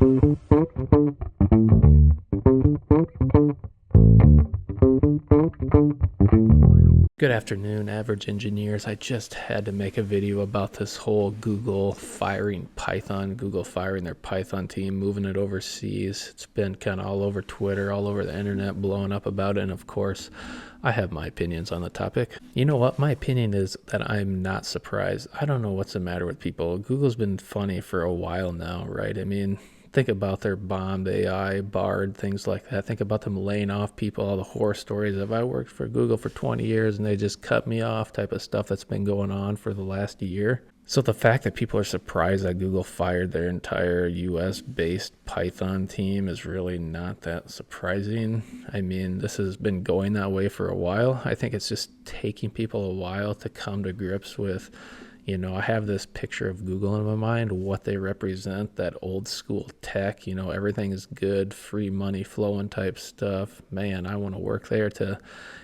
Good afternoon, average engineers. I just had to make a video about this whole Google firing Python, Google firing their Python team, moving it overseas. It's been kind of all over Twitter, all over the internet, blowing up about it. And of course, I have my opinions on the topic. You know what? My opinion is that I'm not surprised. I don't know what's the matter with people. Google's been funny for a while now, right? I mean, think about their bombed AI, Bard, things like that. Think about them laying off people, all the horror stories of I worked for Google for 20 years and they just cut me off type of stuff that's been going on for the last year. So the fact that people are surprised that Google fired their entire US-based Python team is really not that surprising. I mean, this has been going that way for a while. I think it's just taking people a while to come to grips with, I have this picture of Google in my mind, what they represent, that old school tech, everything is good, free money flowing type stuff. Man, I want to work there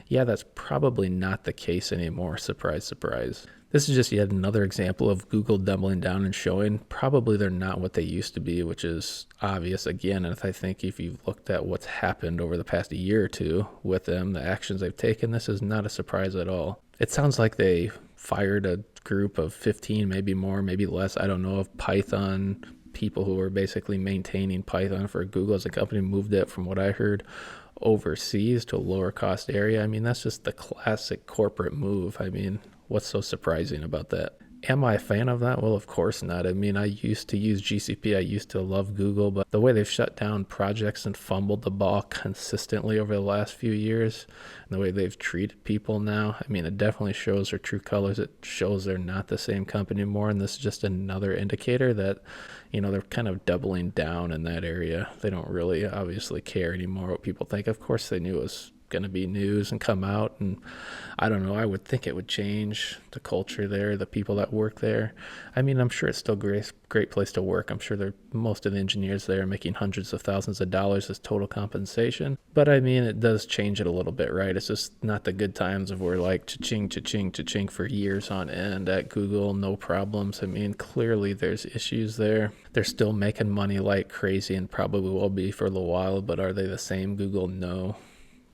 that's probably not the case anymore. Surprise, surprise. This is just yet another example of Google doubling down and showing probably they're not what they used to be, which is obvious again. And I think if you've looked at what's happened over the past year or two with them, the actions they've taken, this is not a surprise at all. It sounds like they fired a group of 15, maybe more, maybe less, I don't know, of Python people who were basically maintaining Python for Google as a company, moved it from what I heard overseas to a lower cost area. I mean, that's just the classic corporate move. I mean, what's so surprising about that? Am I a fan of that? Well, of course not. I mean, I used to use GCP. I used to love Google, but the way they've shut down projects and fumbled the ball consistently over the last few years, and the way they've treated people now, I mean, it definitely shows their true colors. It shows they're not the same company anymore, and this is just another indicator that, they're kind of doubling down in that area. They don't really obviously care anymore what people think. Of course, they knew it was going to be news and come out, and I don't know, I would think it would change the culture there, the people that work there. I mean, I'm sure it's still a great place to work. I'm sure most of the engineers there are making hundreds of thousands of dollars as total compensation, but I mean, it does change it a little bit, right? It's just not the good times of where like cha-ching, cha-ching, cha-ching for years on end at Google, no problems. I mean, clearly there's issues there. They're still making money like crazy and probably will be for a little while, but are they the same Google? No.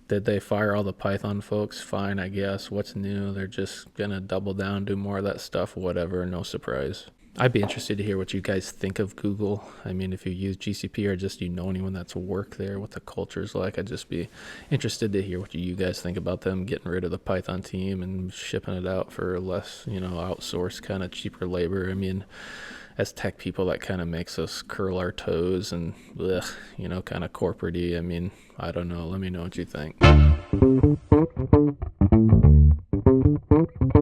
Did they fire all the Python folks? Fine, I guess. What's new? They're just going to double down, do more of that stuff, whatever, no surprise. I'd be interested to hear what you guys think of Google. I mean, if you use GCP or just anyone that's worked there, what the culture's like, I'd just be interested to hear what you guys think about them getting rid of the Python team and shipping it out for less, outsourced kind of cheaper labor. I mean, as tech people, that kind of makes us curl our toes and, kind of corporate-y. I mean, I don't know. Let me know what you think.